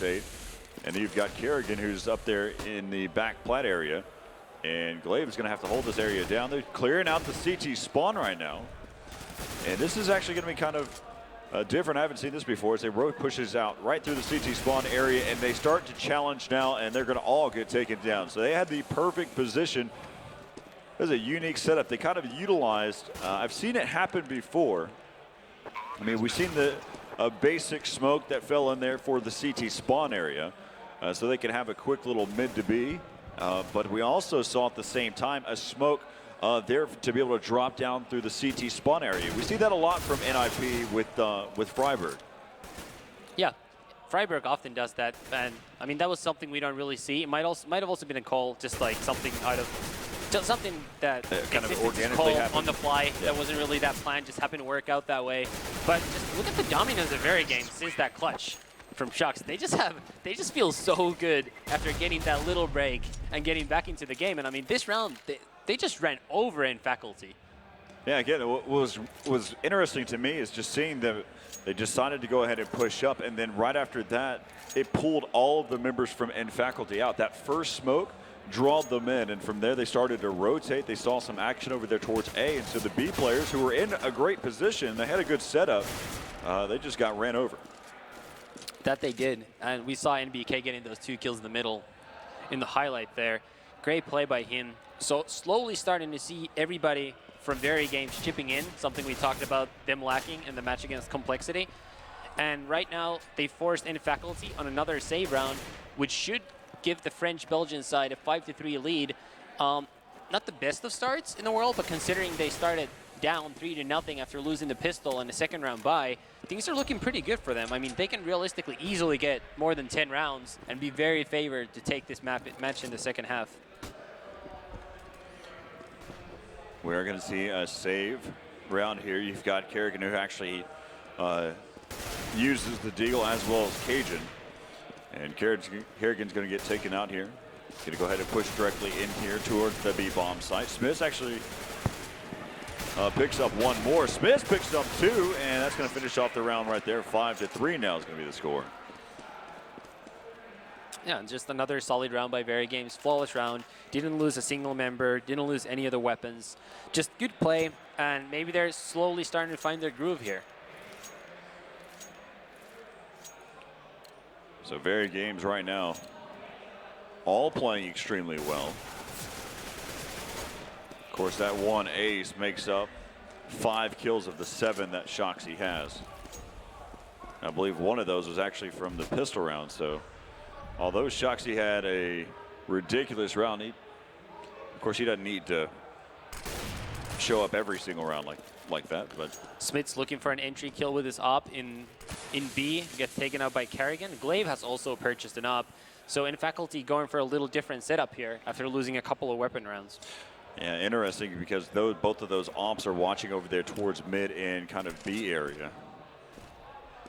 rotate. And you've got Kerrigan, who's up there in the back plat area. And Glaive is going to have to hold this area down. They're clearing out the CT spawn right now. And this is actually going to be kind of different. I haven't seen this before. As they road pushes out right through the CT spawn area, and they start to challenge now, and they're going to all get taken down. So they had the perfect position. This is a unique setup. They kind of utilized, I've seen it happen before. I mean, we've seen a basic smoke that fell in there for the CT spawn area, so they can have a quick little mid to B. But we also saw at the same time a smoke there to be able to drop down through the CT spawn area. We see that a lot from NIP with Freiburg. Yeah, Freiburg often does that, and I mean that was something we don't really see. It might have also been a call, just like something out of something that kind of organically happened on the fly. Yeah. That wasn't really that planned, just happened to work out that way. But just look at the dominance of VeryGames since that clutch from Shucks. They just feel so good after getting that little break and getting back into the game. And I mean, this round they just ran over in Faculty. Yeah, again, what was interesting to me is just seeing them. They decided to go ahead and push up, and then right after that, it pulled all of the members from N Faculty out. That first smoke drawed them in, and from there they started to rotate. They saw some action over there towards A, and so the B players, who were in a great position, they had a good setup, they just got ran over. That they did, and we saw NBK getting those 2 kills in the middle in the highlight there. Great play by him. So slowly starting to see everybody from VeryGames chipping in, something we talked about them lacking in the match against Complexity. And right now they forced N Faculty on another save round, which should give the French-Belgian side a 5-3 lead. Not the best of starts in the world, but considering they started down 3-0 after losing the pistol in the second round bye, things are looking pretty good for them. I mean, they can realistically easily get more than 10 rounds and be very favored to take this match in the second half. We're going to see a save round here. You've got Kerrigan, who actually uses the Deagle as well as Cajun. And Kerrigan's going to get taken out here. Going to go ahead and push directly in here towards the B bomb site. Smith actually picks up one more. Smith picks up 2, and that's going to finish off the round right there. 5-3 now is going to be the score. Yeah, just another solid round by VeryGames. Flawless round. Didn't lose a single member. Didn't lose any of the weapons. Just good play, and maybe they're slowly starting to find their groove here. So VeryGames right now, all playing extremely well. Of course, that one ace makes up 5 kills of the 7 that Shoxy has. I believe one of those was actually from the pistol round. So although Shoxy had a ridiculous round, of course he doesn't need to show up every single round like that. But Smith's looking for an entry kill with his op in B, gets taken out by Kerrigan. Glaive has also purchased an op. So in Faculty going for a little different setup here after losing a couple of weapon rounds. Yeah, interesting, because both of those ops are watching over there towards mid and kind of B area.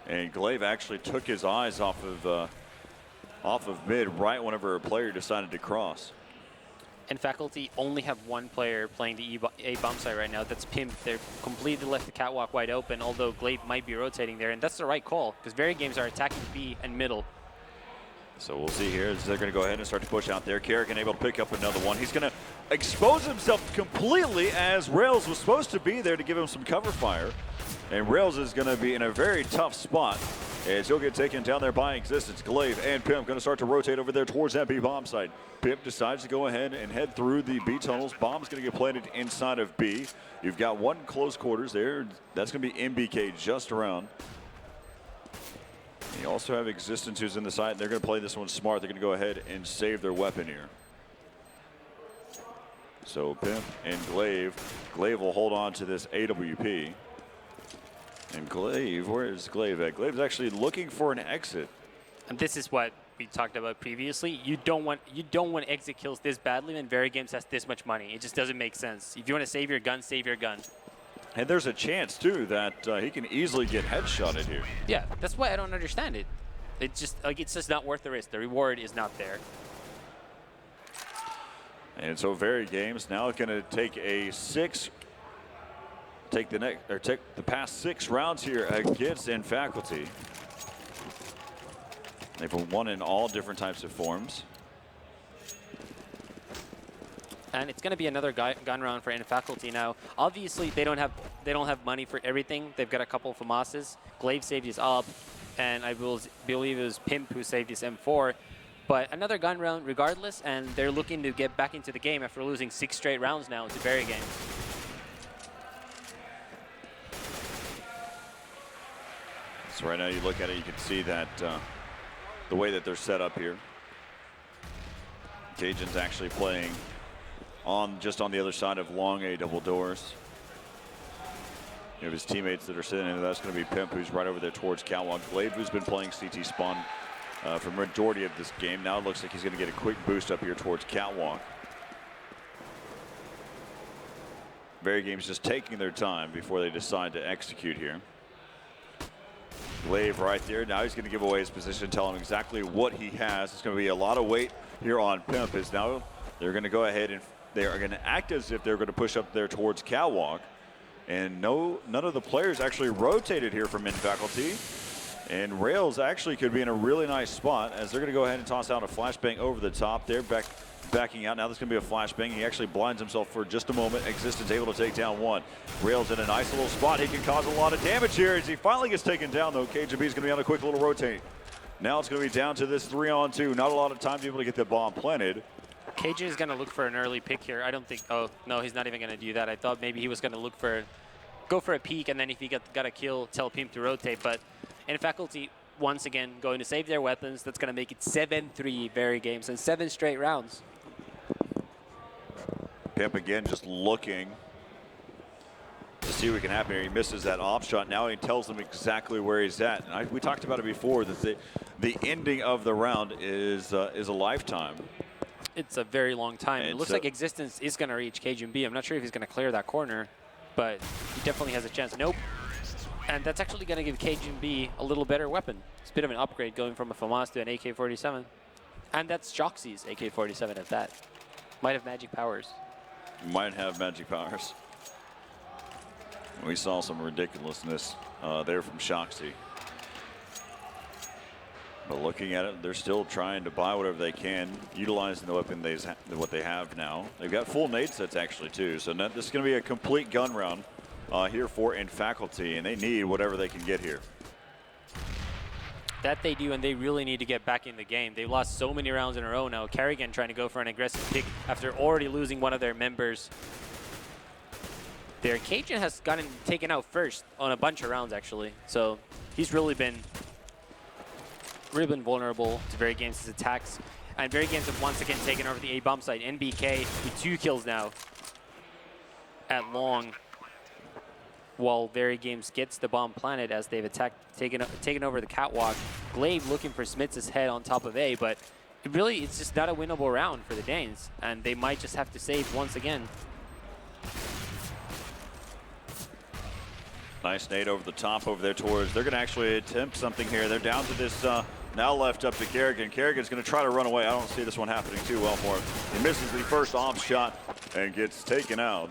And Glaive actually took his eyes off of mid right whenever a player decided to cross. And Faculty only have one player playing the A bomb site right now. That's Pimp. They're completely left the catwalk wide open, although Glaive might be rotating there. And that's the right call, because VeryGames are attacking B and middle. So we'll see here as they're going to go ahead and start to push out there. Kerrigan able to pick up another one. He's going to expose himself completely, as Rails was supposed to be there to give him some cover fire. And Rails is going to be in a very tough spot as he'll get taken down there by Existence. Glaive and Pimp going to start to rotate over there towards that B bomb site. Pimp decides to go ahead and head through the B tunnels. Bomb's going to get planted inside of B. You've got one close quarters there. That's going to be MBK just around. You also have Existence, who's in the site. They're going to play this one smart. They're going to go ahead and save their weapon here. So Pimp and Glaive will hold on to this AWP. And Glaive, where is Glaive at? Glaive's actually looking for an exit. And this is what we talked about previously. You don't want exit kills this badly when VeryGames has this much money. It just doesn't make sense. If you want to save your gun, save your gun. And there's a chance too that he can easily get headshotted here. Yeah, that's why I don't understand it. It's just not worth the risk. The reward is not there. And so VeryGames now going to take the past 6 rounds here against N Faculty. They've won in all different types of forms. And it's going to be another gun round for Faculty now. Obviously, they don't have money for everything. They've got a couple of FAMASs. Glaive saved his up, and I believe it was Pimp who saved his M4. But another gun round regardless, and they're looking to get back into the game after losing 6 straight rounds now to VeryGames. So right now you look at it, you can see that the way that they're set up here. Cajun's actually playing just on the other side of long A double doors. You have his teammates that are sitting in. That's going to be Pimp, who's right over there towards Catwalk. Glaive, who's been playing CT spawn for the majority of this game. Now it looks like he's going to get a quick boost up here towards Catwalk. VeryGames just taking their time before they decide to execute here. Glaive right there. Now he's going to give away his position, tell him exactly what he has. It's going to be a lot of weight here on Pimp. Is now they're going to go ahead and they are going to act as if they're going to push up there towards Catwalk. And none of the players actually rotated here from Faculty. And Rails actually could be in a really nice spot as they're going to go ahead and toss out a flashbang over the top there. Backing out. Now there's going to be a flashbang. He actually blinds himself for just a moment. Existence able to take down one. Rails in a nice little spot. He can cause a lot of damage here as he finally gets taken down, though. KGB is going to be on a quick little rotate. Now it's going to be down to this 3-on-2. Not a lot of time to be able to get the bomb planted. KJ is going to look for an early pick here. I don't think. Oh no, he's not even going to do that. I thought maybe he was going to go for a peek, and then if he got a kill, tell Pimp to rotate. But Faculty once again going to save their weapons. That's going to make it 7-3 VeryGames and 7 straight rounds. Pimp again just looking to see what can happen here. He misses that off shot. Now he tells them exactly where he's at. And we talked about it before that the ending of the round is a lifetime. It's a very long time. It looks like Existence is going to reach Cajun B. I'm not sure if he's going to clear that corner, but he definitely has a chance. Nope. And that's actually going to give Cajun B a little better weapon. It's a bit of an upgrade going from a FAMAS to an AK-47. And that's Joxy's AK-47 at that. Might have magic powers. Might have magic powers. We saw some ridiculousness there from Shoxy. But looking at it, they're still trying to buy whatever they can, utilizing the weapon what they have now. They've got full nade sets actually too, so this is going to be a complete gun round here for Faculty, and they need whatever they can get here. That they do, and they really need to get back in the game. They've lost so many rounds in a row now. Kerrigan trying to go for an aggressive pick after already losing one of their members. Their Cajun has gotten taken out first on a bunch of rounds actually, so he's really been vulnerable to VeryGames' attacks. And VeryGames have once again taken over the A bomb site. NBK with 2 kills now at long, while VeryGames gets the bomb planted as they've taken over the catwalk. Glaive looking for Smits' head on top of A, but it's just not a winnable round for the Danes, and they might just have to save once again. Nice nade over the top over there towards. They're going to actually attempt something here. They're down to this, now left up to Kerrigan. Kerrigan's going to try to run away. I don't see this one happening too well for him. He misses the first off shot and gets taken out.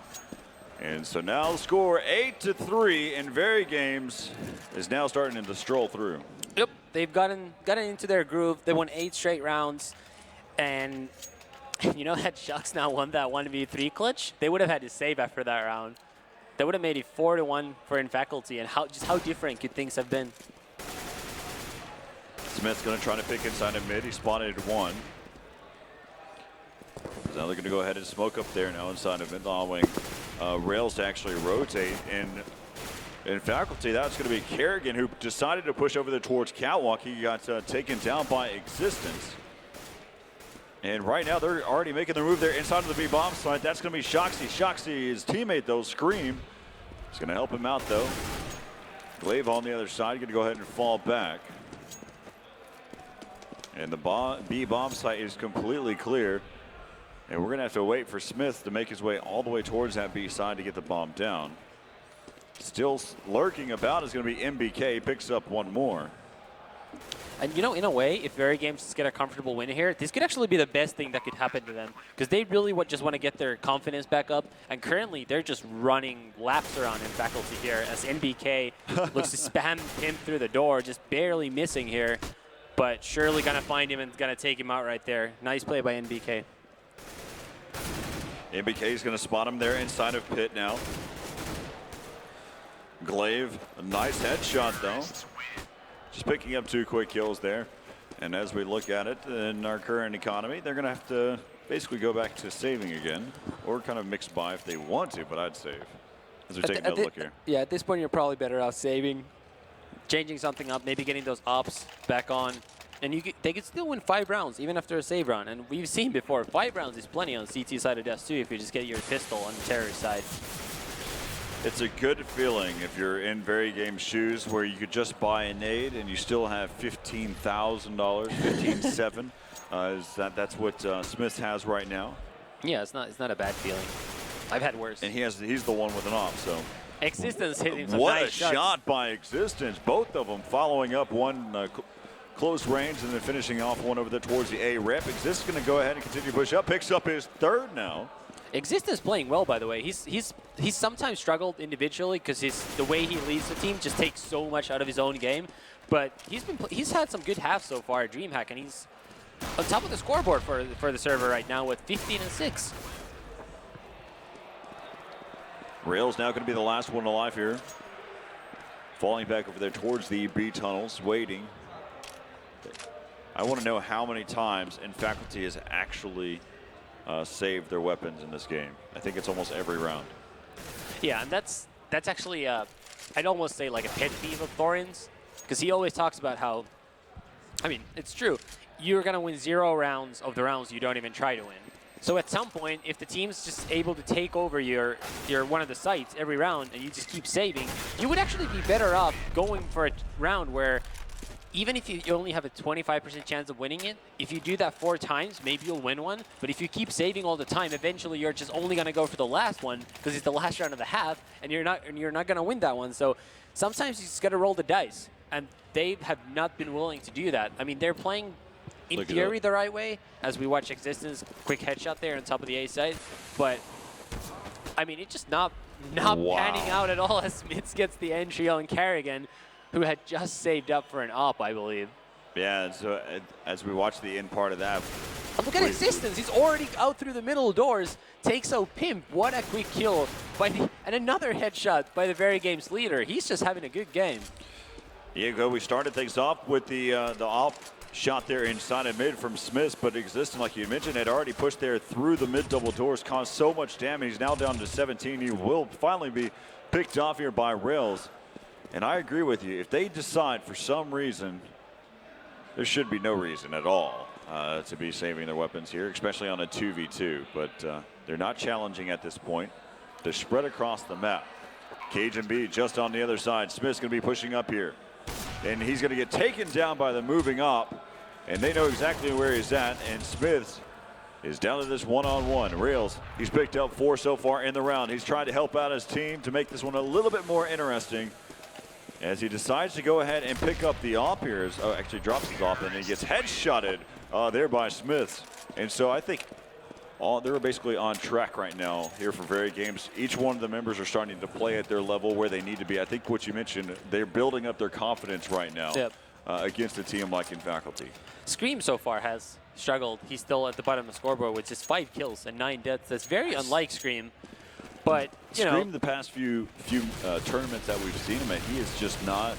And so now the score 8-3, and VeryGames is now starting to stroll through. Yep, they've gotten into their groove. They won 8 straight rounds, and you know that Shucks now won that 1v3 clutch. They would have had to save after that round. That would have made it 4-1 for Faculty, and how different could things have been? Smith's going to try to pick inside of mid. He spotted 1. So now they're going to go ahead and smoke up there now inside of mid wing. Rails to actually rotate, and in Faculty, that's going to be Kerrigan, who decided to push over there towards Catwalk. He got taken down by Existence. And right now, they're already making their move there inside of the B bomb site. That's going to be Shoxy. Shoxy, his teammate, though, Scream. He's going to help him out, though. Glaive on the other side, going to go ahead and fall back. And the B bomb site is completely clear. And we're going to have to wait for Smith to make his way all the way towards that B side to get the bomb down. Still lurking about is going to be MBK. Picks up 1 more. And you know, in a way, if VeryGames just get a comfortable win here, this could actually be the best thing that could happen to them, because they really just want to get their confidence back up. And currently, they're just running laps around Faculty here as NBK looks to spam him through the door, just barely missing here. but surely gonna find him and gonna take him out right there. Nice play by NBK. NBK is going to spot him there inside of pit now. Glaive, a nice headshot though. Just picking up 2 quick kills there. And as we look at it in our current economy, they're going to have to basically go back to saving again, or kind of mix buy if they want to, but I'd save. As we take another look here. Yeah, at this point, you're probably better off saving, changing something up, maybe getting those ops back on. And they could still win 5 rounds, even after a save round. And we've seen before, 5 rounds is plenty on CT side of Death 2 if you just get your pistol on the terrorist side. It's a good feeling if you're in VeryGames shoes where you could just buy a nade and you still have $15,000, $15,700. That's what Smith has right now. Yeah, it's not a bad feeling. I've had worse. And he's the one with an op, so. Existence hitting some what nice a shots. shot by Existence. Both of them following up one close range and then finishing off one over there towards the A rep. Existence going to go ahead and continue to push up. Picks up his 3rd now. Existence playing well, by the way. He's sometimes struggled individually because the way he leads the team just takes so much out of his own game. But he's had some good halves so far at DreamHack, and he's on top of the scoreboard for the server right now with 15 and 6. Rails now going to be the last one alive here. Falling back over there towards the B tunnels, waiting. I want to know how many times Faculty has actually saved their weapons in this game. I think it's almost every round. Yeah, and that's actually, I'd almost say like a pet peeve of Thorin's, because he always talks about how, I mean, it's true. You're going to win 0 rounds of the rounds you don't even try to win. So at some point, if the team's just able to take over your one of the sites every round and you just keep saving, you would actually be better off going for a round where even if you only have a 25% chance of winning it, if you do that 4 times, maybe you'll win one. But if you keep saving all the time, eventually you're just only going to go for the last one because it's the last round of the half, and you're not going to win that one. So sometimes you just got to roll the dice, and they have not been willing to do that. I mean, they're playing in theory the right way, as we watch Existence, quick headshot there on top of the A side. But I mean, it's just not panning out at all as Smith gets the entry on Kerrigan, who had just saved up for an op, I believe. Yeah, and so as we watch the end part of that. And look at Existence. He's already out through the middle doors. Takes out Pimp. What a quick kill. And another headshot by the VeryGames leader. He's just having a good game. Yeah, we started things off with the op shot there inside of mid from Smith, but Existence, like you mentioned, had already pushed there through the mid double doors, caused so much damage. He's now down to 17. He will finally be picked off here by Rails. And I agree with you. If they decide for some reason, there should be no reason at all to be saving their weapons here, especially on a 2v2. But they're not challenging at this point. They're spread across the map. Cajun B just on the other side. Smith's going to be pushing up here. And he's going to get taken down by the moving up. And they know exactly where he's at. And Smith is down to this one-on-one. Rails, he's picked up 4 so far in the round. He's trying to help out his team to make this one a little bit more interesting, as he decides to go ahead and pick up the op here. Actually drops his op and he gets headshotted there by Smith. And so I think they're basically on track right now here for VeryGames. Each one of the members are starting to play at their level where they need to be. I think what you mentioned, they're building up their confidence right now against a team like Faculty. Scream so far has struggled. He's still at the bottom of the scoreboard with just 5 kills and 9 deaths. That's very unlike Scream. But you know, Scream, the past few tournaments that we've seen him at, he has just not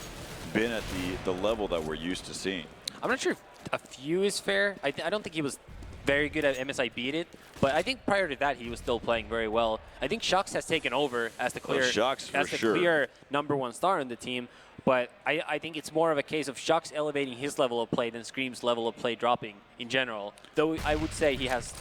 been at the level that we're used to seeing. I'm not sure if a few is fair. I don't think he was very good at MSI Beat It, but I think prior to that he was still playing very well. I think Shux has taken over as the clear clear #1 star in the team, but I think it's more of a case of Shux elevating his level of play than Scream's level of play dropping in general. Though I would say he has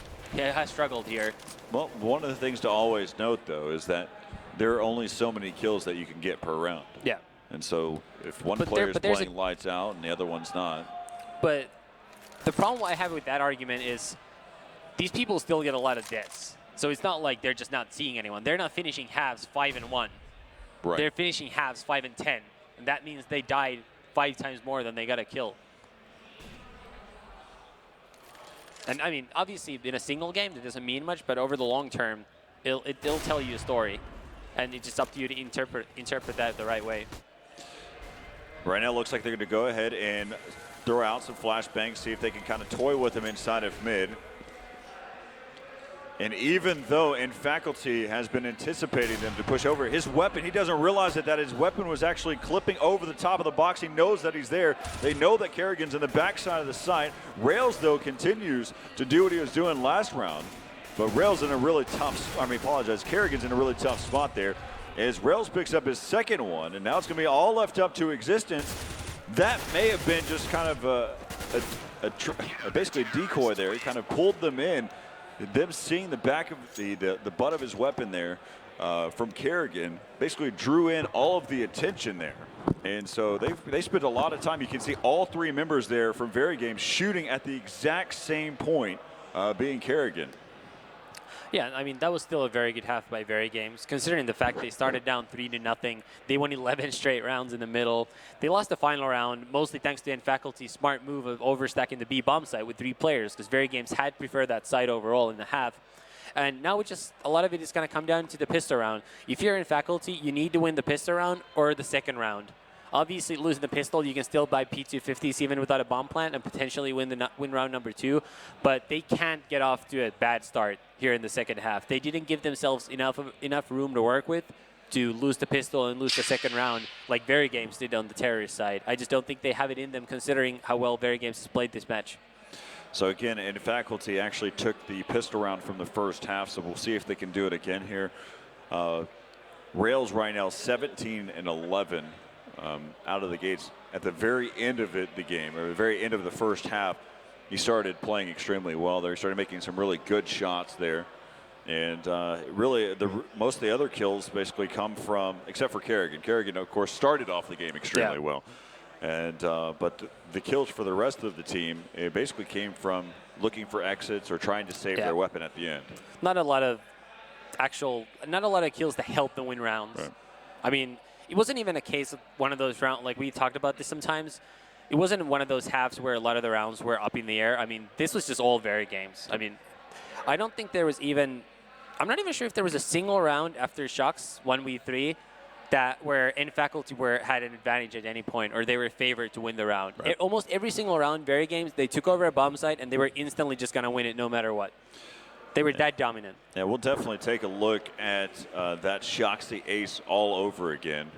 struggled here. Well, one of the things to always note, though, is that there are only so many kills that you can get per round. Yeah. And so if one player is playing lights out and the other one's not. But the problem I have with that argument is these people still get a lot of deaths. So it's not like they're just not seeing anyone. They're not finishing halves 5 and 1. Right. They're finishing halves 5 and 10. And that means they died 5 times more than they got a kill. And I mean, obviously, in a single game, that doesn't mean much, but over the long term, it'll tell you a story. And it's just up to you to interpret that the right way. Right now, it looks like they're going to go ahead and throw out some flashbangs, see if they can kind of toy with him inside of mid. And even though in faculty has been anticipating them to push over his weapon, he doesn't realize that his weapon was actually clipping over the top of the box. He knows that he's there. They know that Kerrigan's in the backside of the site. Rails, though, continues to do what he was doing last round. But Rails in a really tough, Kerrigan's in a really tough spot there. As Rails picks up his second one, and now it's going to be all left up to Existence. That may have been just kind of basically a decoy there. He kind of pulled them in. Them seeing the back of the butt of his weapon there from Kerrigan basically drew in all of the attention there. And so they spent a lot of time. You can see all three members there from VeryGames shooting at the exact same point, being Kerrigan. Yeah, I mean, that was still a very good half by VeryGames, considering the fact they started down 3-0. They won 11 straight rounds in the middle. They lost the final round, mostly thanks to Faculty's smart move of overstacking the B bomb site with 3 players, because VeryGames had preferred that site overall in the half. And now a lot of it is going to come down to the pistol round. If you're in Faculty, you need to win the pistol round or the second round. Obviously, losing the pistol, you can still buy P250s even without a bomb plant and potentially win round number 2. But they can't get off to a bad start here in the second half. They didn't give themselves enough room to work with to lose the pistol and lose the second round like VeryGames did on the terrorist side. I just don't think they have it in them considering how well VeryGames has played this match. So again, in Faculty actually took the pistol round from the first half, so we'll see if they can do it again here. Rails right now 17-11. Out of the gates at the very end of the game, or the very end of the first half, he started playing extremely well there. He started making some really good shots there. And really, most of the other kills basically come from, except for Kerrigan. Kerrigan, of course, started off the game extremely well. And but the kills for the rest of the team, it basically came from looking for exits or trying to save their weapon at the end. Not a lot of kills to help them win rounds. Right. I mean, it wasn't even a case of one of those rounds, like we talked about this sometimes. It wasn't one of those halves where a lot of the rounds were up in the air. I mean, this was just all VeryGames. I mean, I don't think there was even, I'm not even sure if there was a single round after Shocks 1v3 where Faculty had an advantage at any point or they were favored to win the round. Right. Almost every single round, VeryGames, they took over a bomb site and they were instantly just going to win it no matter what. They were that dominant. Yeah, we'll definitely take a look at that Shoxy ace all over again.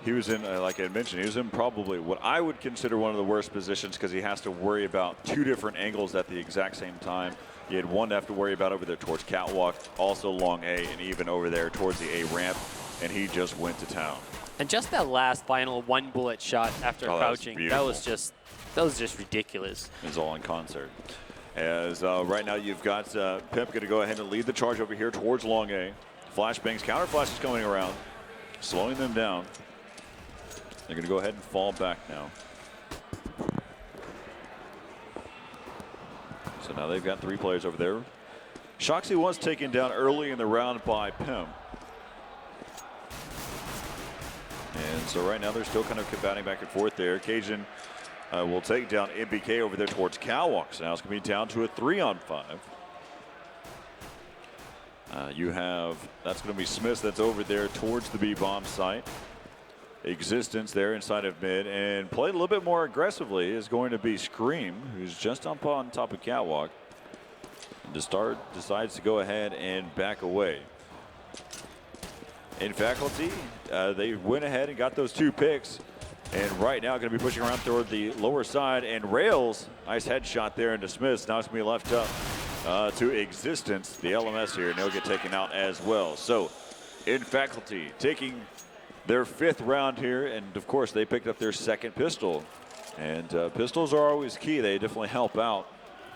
He was in, like I mentioned, he was in probably what I would consider one of the worst positions because he has to worry about 2 different angles at the exact same time. He had one to have to worry about over there towards Catwalk, also long A, and even over there towards the A ramp, and he just went to town. And just that last final 1-bullet shot after crouching, that was just ridiculous. It was all in concert. As right now you've got Pimp going to go ahead and lead the charge over here towards long A. Flashbangs, counter flashes coming around, slowing them down. They're going to go ahead and fall back now. So now they've got 3 players over there. Shoxy was taken down early in the round by Pimp. And so right now they're still kind of combating back and forth there. Cajun will take down MBK over there towards Catwalk. So now it's going to be down to a 3-on-5. That's going to be Smith that's over there towards the B-bomb site. Existence there inside of mid, and played a little bit more aggressively is going to be Scream, who's just up on top of Catwalk. And decides to go ahead and back away. In Faculty, they went ahead and got those 2 picks, and right now going to be pushing around toward the lower side, and Rails, nice headshot there into Smith. Now it's going to be left up to Existence, the LMS here, and they'll get taken out as well. So in Faculty taking their 5th round here, and of course they picked up their 2nd pistol, and pistols are always key. They definitely help out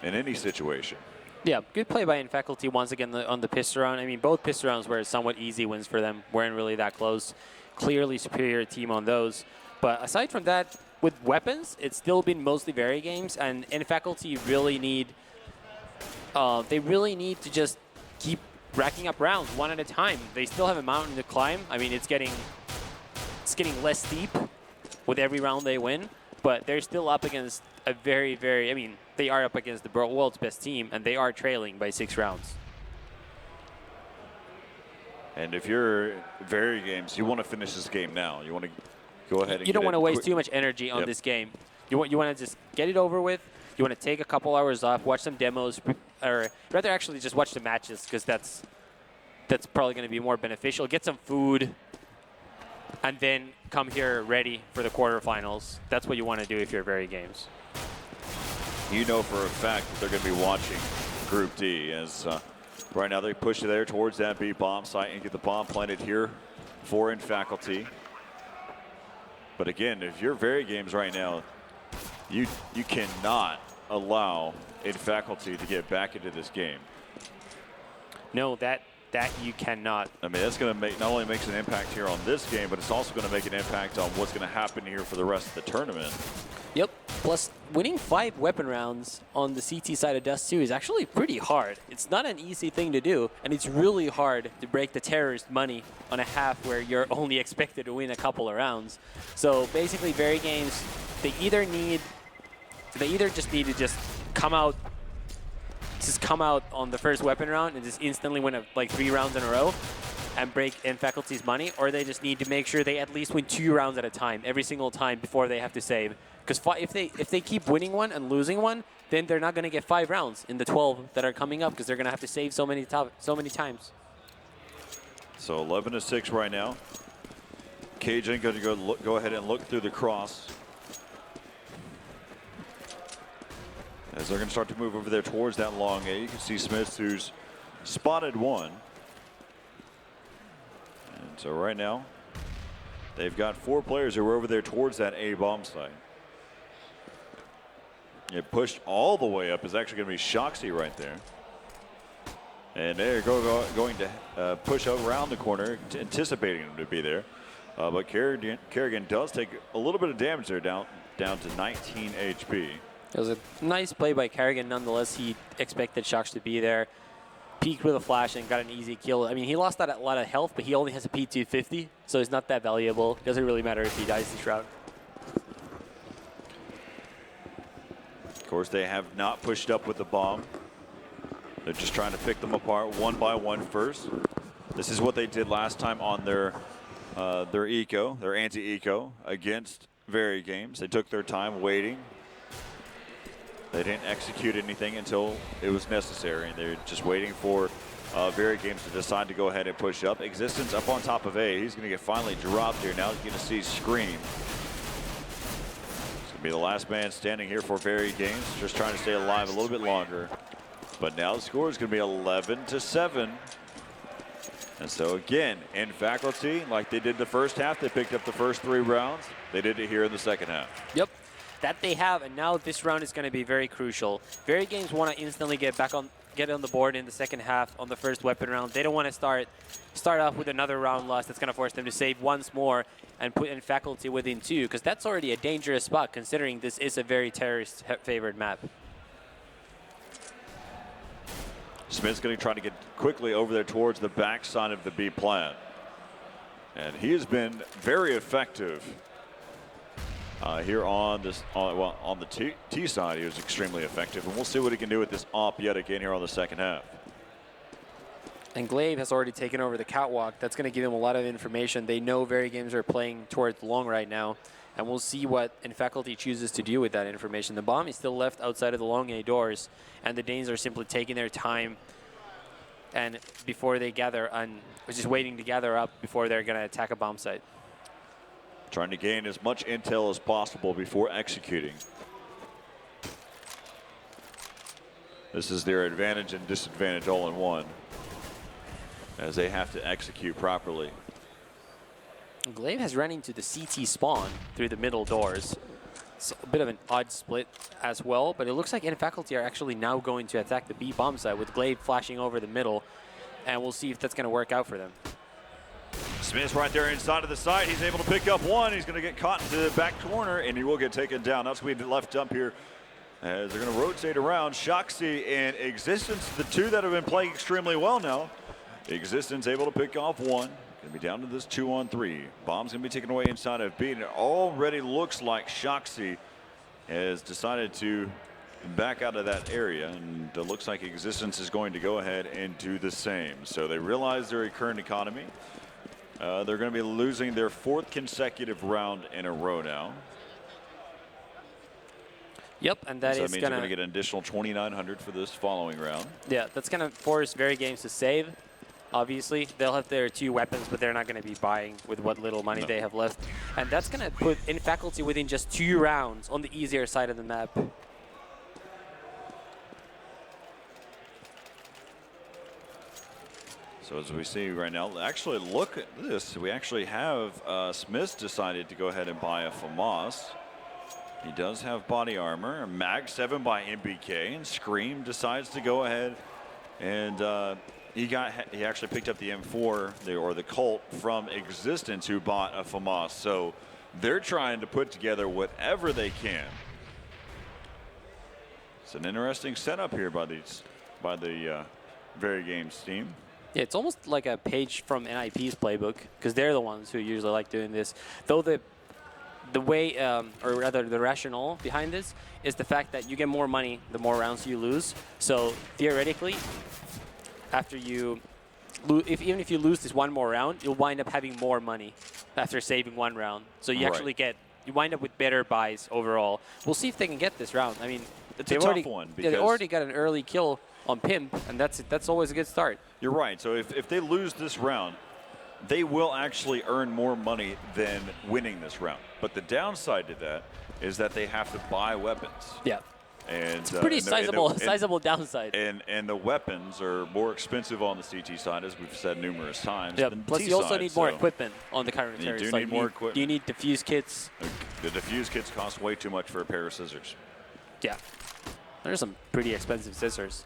in any situation. Yeah, good play by Faculty once again on the pistol round. I mean, both pistol rounds were somewhat easy wins for them, weren't really that close. Clearly superior team on those. But aside from that, with weapons, it's still been mostly VeryGames, and Faculty really need to just keep racking up rounds one at a time. They still have a mountain to climb. I mean, it's getting less steep with every round they win, but they're still up against a they are up against the world's best team, and they are trailing by 6 rounds. And if you're VeryGames, you want to finish this game now. You want to go ahead and you don't want to waste too much energy on this game. You want to just get it over with. You want to take a couple hours off, watch some demos, or rather actually just watch the matches because that's probably going to be more beneficial. Get some food, and then come here ready for the quarterfinals. That's what you want to do if you're VeryGames. You know for a fact that they're going to be watching Group D as right now they push there towards that B bomb site and get the bomb planted here for Faculty. But again, if you're VeryGames right now, you cannot allow Faculty to get back into this game. No, that you cannot. I mean, that's going to make not only makes an impact here on this game, but it's also going to make an impact on what's going to happen here for the rest of the tournament. Yep. Plus, winning 5 weapon rounds on the CT side of Dust 2 is actually pretty hard. It's not an easy thing to do, and it's really hard to break the terrorist money on a half where you're only expected to win a couple of rounds. So basically, VeryGames, they either just need to just come out on the first weapon round and just instantly win like 3 rounds in a row and break Faculty's money, or they just need to make sure they at least win 2 rounds at a time every single time before they have to save. Because if they keep winning one and losing one, then they're not going to get 5 rounds in the 12 that are coming up because they're going to have to save so many times. So 11-6 right now. Cajun going to go ahead and look through the cross as they're going to start to move over there towards that long A. You can see Smith, who's spotted one. And so right now, they've got 4 players who are over there towards that A bomb site. It pushed all the way up is actually going to be Shoxy right there. And they're going to push around the corner, anticipating him to be there. But Kerrigan does take a little bit of damage there, down to 19 HP. It was a nice play by Kerrigan nonetheless. He expected Shox to be there. Peeked with a flash and got an easy kill. I mean, he lost a lot of health, but he only has a P250, so it's not that valuable. Doesn't really matter if he dies this round. Of course, they have not pushed up with the bomb. They're just trying to pick them apart one by one first. This is what they did last time on their anti-eco against VeryGames. They took their time waiting. They didn't execute anything until it was necessary. They're just waiting for VeryGames to decide to go ahead and push up. Existence up on top of A. He's going to get finally dropped here. Now he's going to see Scream. It's going to be the last man standing here for VeryGames, just trying to stay alive a little bit longer. But now the score is going to be 11-7. And so again, Faculty, like they did the first half, they picked up the first 3 rounds. They did it here in the second half. Yep. That they have, and now this round is going to be very crucial. VeryGames want to instantly get on the board in the second half on the first weapon round. They don't want to start off with another round loss that's going to force them to save once more and put Faculty within 2, because that's already a dangerous spot considering this is a very terrorist-favored map. Smith's going to try to get quickly over there towards the backside of the B plant, and he has been very effective. Here on the T side, he was extremely effective, and we'll see what he can do with this op yet again here on the second half. And Glaive has already taken over the catwalk. That's going to give them a lot of information. They know VeryGames are playing towards long right now, and we'll see what Faculty chooses to do with that information. The bomb is still left outside of the long A doors, and the Danes are simply taking their time and before they gather, just waiting to gather up before they're going to attack a bomb site. Trying to gain as much intel as possible before executing. This is their advantage and disadvantage all in one, as they have to execute properly. Glaive has run into the CT spawn through the middle doors. It's a bit of an odd split as well, but it looks like Faculty are actually now going to attack the B bomb site with Glaive flashing over the middle, and we'll see if that's going to work out for them. Smith's right there inside of the site. He's able to pick up one. He's going to get caught into the back corner, and he will get taken down. That's going to be the left jump here as they're going to rotate around. Shoxy and Existence, the 2 that have been playing extremely well now. Existence able to pick off one. Going to be down to this 2-on-3. Bomb's going to be taken away inside of B, and it already looks like Shoxy has decided to back out of that area, and it looks like Existence is going to go ahead and do the same. So they realize their current economy. They're going to be losing their 4th consecutive round in a row now. Yep, and that so is that means gonna you're going to get an additional 2,900 for this following round. Yeah, that's gonna force VeryGames to save. Obviously, they'll have their 2 weapons, but they're not going to be buying with what little money they have left. And that's going to put InFaculty within just 2 rounds on the easier side of the map. So as we see right now, actually look at this. We actually have Smith decided to go ahead and buy a FAMAS. He does have body armor, a Mag 7 by MBK, and Scream decides to go ahead and he actually picked up the M4 or the Colt from Existence, who bought a FAMAS. So they're trying to put together whatever they can. It's an interesting setup here by the VeryGames team. Yeah, it's almost like a page from NIP's playbook, because they're the ones who usually like doing this. Though the way, or rather the rationale behind this, is the fact that you get more money the more rounds you lose. So theoretically, after you even if you lose this 1 more round, you'll wind up having more money after saving 1 round. So you actually you wind up with better buys overall. We'll see if they can get this round. I mean, it's a tough one. They already got an early kill on Pimp, and that's always a good start. You're right. So if they lose this round, they will actually earn more money than winning this round. But the downside to that is that they have to buy weapons. Yeah. And it's pretty sizable downside. And the weapons are more expensive on the CT side, as we've said numerous times. Yeah. Than Plus, T you also side, need more equipment on the counter You do side. need more equipment. You need diffuse kits. The diffuse kits cost way too much for a pair of scissors. Yeah. There's some pretty expensive scissors.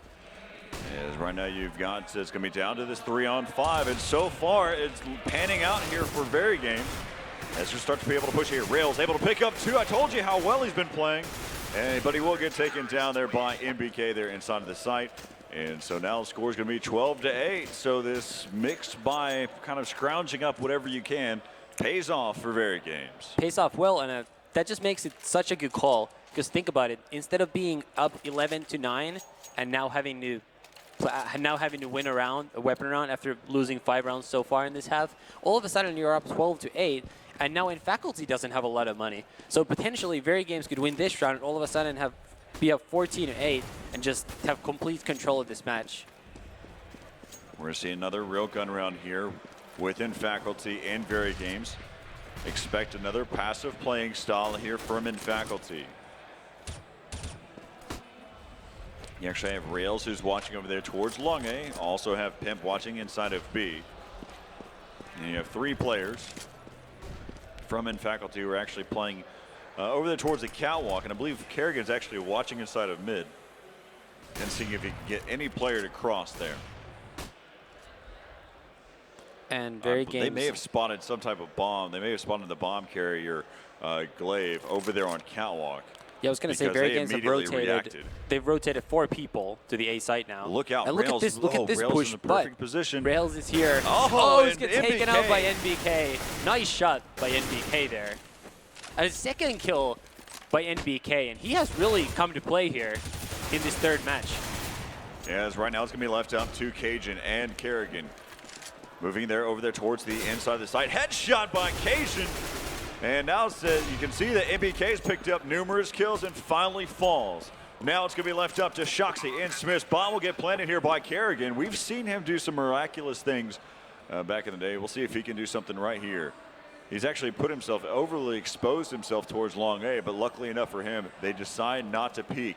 As right now you've got, it's going to be down to this 3-on-5, and so far it's panning out here for VeryGames as you start to be able to push here. Rails able to pick up 2. I told you how well he's been playing, but he will get taken down there by MBK there inside of the site. And so now the score is going to be 12-8. So this mix by kind of scrounging up whatever you can pays off for VeryGames. Pays off well, and that just makes it such a good call. Because think about it, instead of being up 11-9 and now having to win a weapon round after losing 5 rounds so far in this half, all of a sudden you're up 12-8, and now InFaculty doesn't have a lot of money. So potentially VeryGames could win this round and all of a sudden be up 14-8 and just have complete control of this match. We're going to see another real gun round here with InFaculty and VeryGames. Expect another passive playing style here from InFaculty. You actually have Rails, who's watching over there towards long A. Also have Pimp watching inside of B. And you have 3 players from InFaculty who are actually playing over there towards the catwalk. And I believe Kerrigan's actually watching inside of mid and seeing if he can get any player to cross there. And VeryGames, they may have spotted some type of bomb. They may have spotted the bomb carrier, Glaive, over there on catwalk. Yeah, I was going to say VeryGames have rotated. They've rotated 4 people to the A site now. Look out, and Rails. Look at this Rails push. in the perfect position. Rails is here. He's getting taken out by NBK. Nice shot by NBK there. A second kill by NBK, and he has really come to play here in this 3rd match. Yeah, as right now it's going to be left up to Cajun and Kerrigan. Moving there over there towards the inside of the site. Headshot by Cajun. And now you can see that MBK's picked up numerous kills and finally falls. Now it's going to be left up to Shoxy and Smith's bomb will get planted here by Kerrigan. We've seen him do some miraculous things back in the day. We'll see if he can do something right here. He's actually overly exposed himself towards long A, but luckily enough for him, they decide not to peek.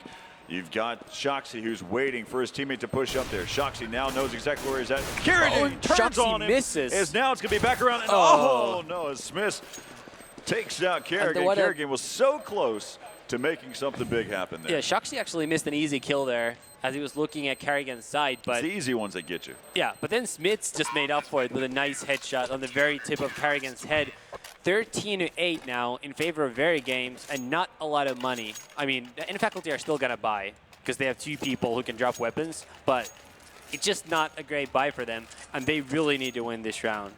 You've got Shoxy, who's waiting for his teammate to push up there. Shoxy now knows exactly where he's at. Kerrigan turns Shoxy on him. Misses. As now it's going to be back around. And no, as Smith takes out Kerrigan. Kerrigan was so close to making something big happen there. Yeah, Shoxy actually missed an easy kill there as he was looking at Kerrigan's side. But it's the easy ones that get you. Yeah, but then Smits just made up for it with a nice headshot on the very tip of Kerrigan's head. 13-8 now in favor of VeryGames, and not a lot of money. I mean, the InFaculty are still going to buy because they have 2 people who can drop weapons, but it's just not a great buy for them, and they really need to win this round.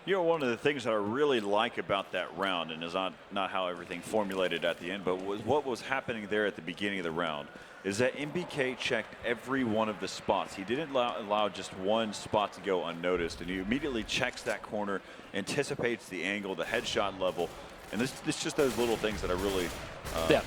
You know, one of the things that I really like about that round, and is not how everything formulated at the end, but what was happening there at the beginning of the round, is that MBK checked every one of the spots. He didn't allow just one spot to go unnoticed, and he immediately checks that corner, anticipates the angle, the headshot level, And this just those little things that I really Yeah.